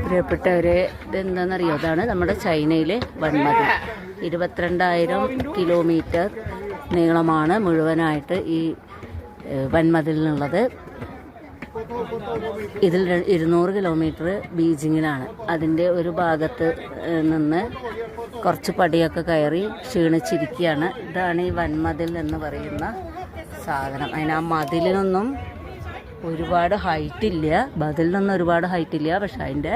പ്രിയപ്പെട്ടവരെ, ഇതെന്താണെന്നറിയോ? അതാണ് നമ്മുടെ ചൈനയിലെ വൻമതിൽ. 22,000 കിലോമീറ്റർ നീളമാണ് മുഴുവനായിട്ട് ഈ വൻമതിലിനുള്ളത്. ഇതിൽ 200 കിലോമീറ്റർ ബീജിങ്ങിലാണ്. അതിൻ്റെ ഒരു ഭാഗത്ത് നിന്ന് കുറച്ച് പടിയൊക്കെ കയറി ക്ഷീണിച്ചിരിക്കുകയാണ്. ഇതാണ് ഈ വൻമതിൽ എന്ന് പറയുന്ന സാധനം. അതിന് ആ മതിലിനൊന്നും ഒരുപാട് ഹൈറ്റില്ല, ബദലിനൊന്നും ഒരുപാട് ഹൈറ്റില്ല, പക്ഷെ അതിൻ്റെ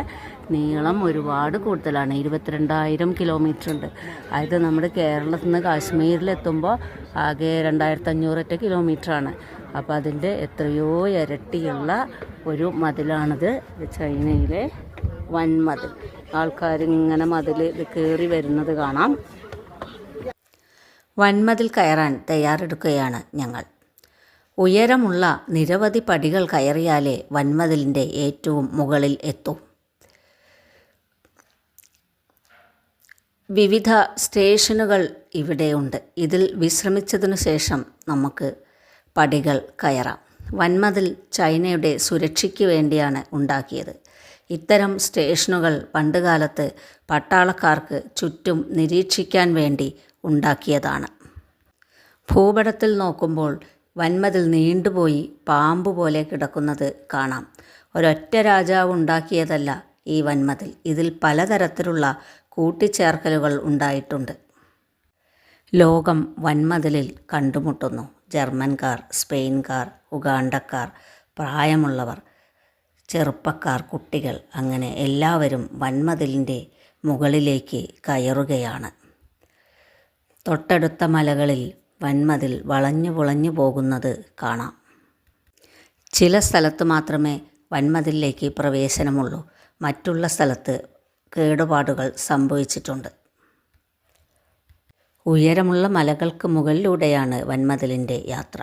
നീളം ഒരുപാട് കൂടുതലാണ്. 22,000 കിലോമീറ്റർ ഉണ്ട്. അതായത് നമ്മുടെ കേരളത്തിൽ നിന്ന് കാശ്മീരിലെത്തുമ്പോൾ ആകെ 2,500 കിലോമീറ്ററാണ്. അപ്പോൾ അതിൻ്റെ എത്രയോ ഇരട്ടിയുള്ള ഒരു മതിലാണിത്, ചൈനയിലെ വൻമതിൽ. ആൾക്കാരിങ്ങനെ മതിൽ ഇത് കയറി വരുന്നത് കാണാം. വൻമതിൽ കയറാൻ തയ്യാറെടുക്കുകയാണ് ഞങ്ങൾ. ഉയരമുള്ള നിരവധി പടികൾ കയറിയാലേ വൻമതിലിൻ്റെ ഏറ്റവും മുകളിൽ എത്തും. വിവിധ സ്റ്റേഷനുകൾ ഇവിടെയുണ്ട്. ഇതിൽ വിശ്രമിച്ചതിനു ശേഷം നമുക്ക് പടികൾ കയറാം. വൻമതിൽ ചൈനയുടെ സുരക്ഷയ്ക്ക് വേണ്ടിയാണ് ഉണ്ടാക്കിയത്. ഇത്തരം സ്റ്റേഷനുകൾ പണ്ടുകാലത്ത് പട്ടാളക്കാർക്ക് ചുറ്റും നിരീക്ഷിക്കാൻ വേണ്ടി ഉണ്ടാക്കിയതാണ്. ഭൂപടത്തിൽ നോക്കുമ്പോൾ വൻമതിൽ നീണ്ടുപോയി പാമ്പ് പോലെ കിടക്കുന്നത് കാണാം. ഒരൊറ്റ രാജാവ് ഉണ്ടാക്കിയതല്ല ഈ വൻമതിൽ. ഇതിൽ പലതരത്തിലുള്ള കൂട്ടിച്ചേർക്കലുകൾ ഉണ്ടായിട്ടുണ്ട്. ലോകം വൻമതിലിൽ കണ്ടുമുട്ടുന്നു. ജർമ്മൻകാർ, സ്പെയിൻകാർ, ഉഗാണ്ടക്കാർ, പ്രായമുള്ളവർ, ചെറുപ്പക്കാർ, കുട്ടികൾ, അങ്ങനെ എല്ലാവരും വൻമതിലിൻ്റെ മുകളിലേക്ക് കയറുകയാണ്. തൊട്ടടുത്ത മലകളിൽ വൻമതിൽ വളഞ്ഞു പുളഞ്ഞു പോകുന്നത് കാണാം. ചില സ്ഥലത്ത് മാത്രമേ വൻമതിലിലേക്ക് പ്രവേശനമുള്ളൂ. മറ്റുള്ള സ്ഥലത്ത് കേടുപാടുകൾ സംഭവിച്ചിട്ടുണ്ട്. ഉയരമുള്ള മലകൾക്ക് മുകളിലൂടെയാണ് വൻമതിലിൻ്റെ യാത്ര.